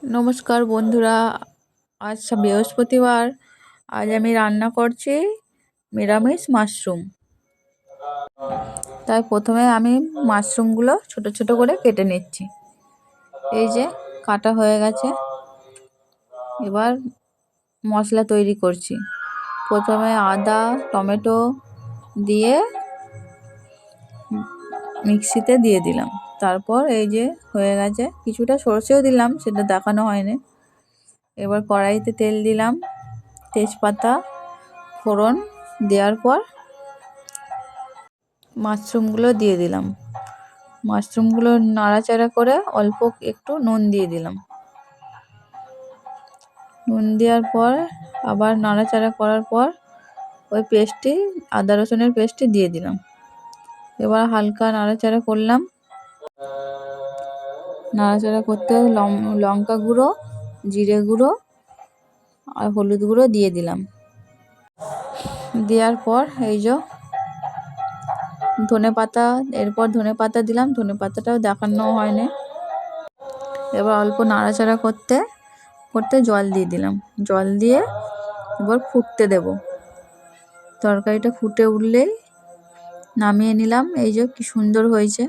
নমস্কার বন্ধুরা, আজ বৃহস্পতিবার। আজ আমি রান্না করছি নিরামিষ মাশরুম। তাই প্রথমে আমি মাশরুমগুলো ছোট ছোট করে কেটে নিচ্ছি। এই যে কাটা হয়ে গেছে। এবার মশলা তৈরি করছি। প্রথমে আদা টমেটো দিয়ে মিক্সিতে দিয়ে দিলাম। তারপর এই যে হয়ে গেছে, কিছুটা সরষেও দিলাম, সেটা দেখানো হয়নি। এবার কড়াইতে তেল দিলাম, তেজপাতা ফোড়ন দেওয়ার পর মাশরুমগুলো দিয়ে দিলাম। মাশরুমগুলো নাড়াচাড়া করে অল্প একটু নুন দিয়ে দিলাম। নুন দেওয়ার পর আবার নাড়াচাড়া করার পর ওই পেস্টটি, আদা রসুনের পেস্টটি দিয়ে দিলাম। এবার হালকা নাড়াচাড়া করলাম। নাড়াচাড়া করতে লঙ্কা গুঁড়ো, জিরে গুঁড়ো আর হলুদ গুঁড়ো দিয়ে দিলাম। দেওয়ার পর এই যে ধনেপাতা, এরপর ধনেপাতা দিলাম। ধনেপাতাটাও দেখানো হয়নি। এবার অল্প নাড়াচাড়া করতে করতে জল দিয়ে দিলাম। জল দিয়ে এবার ফুটতে দেব। তরকারিটা ফুটে উঠলেই নামিয়ে নিলাম। এই যে কি সুন্দর হয়েছে।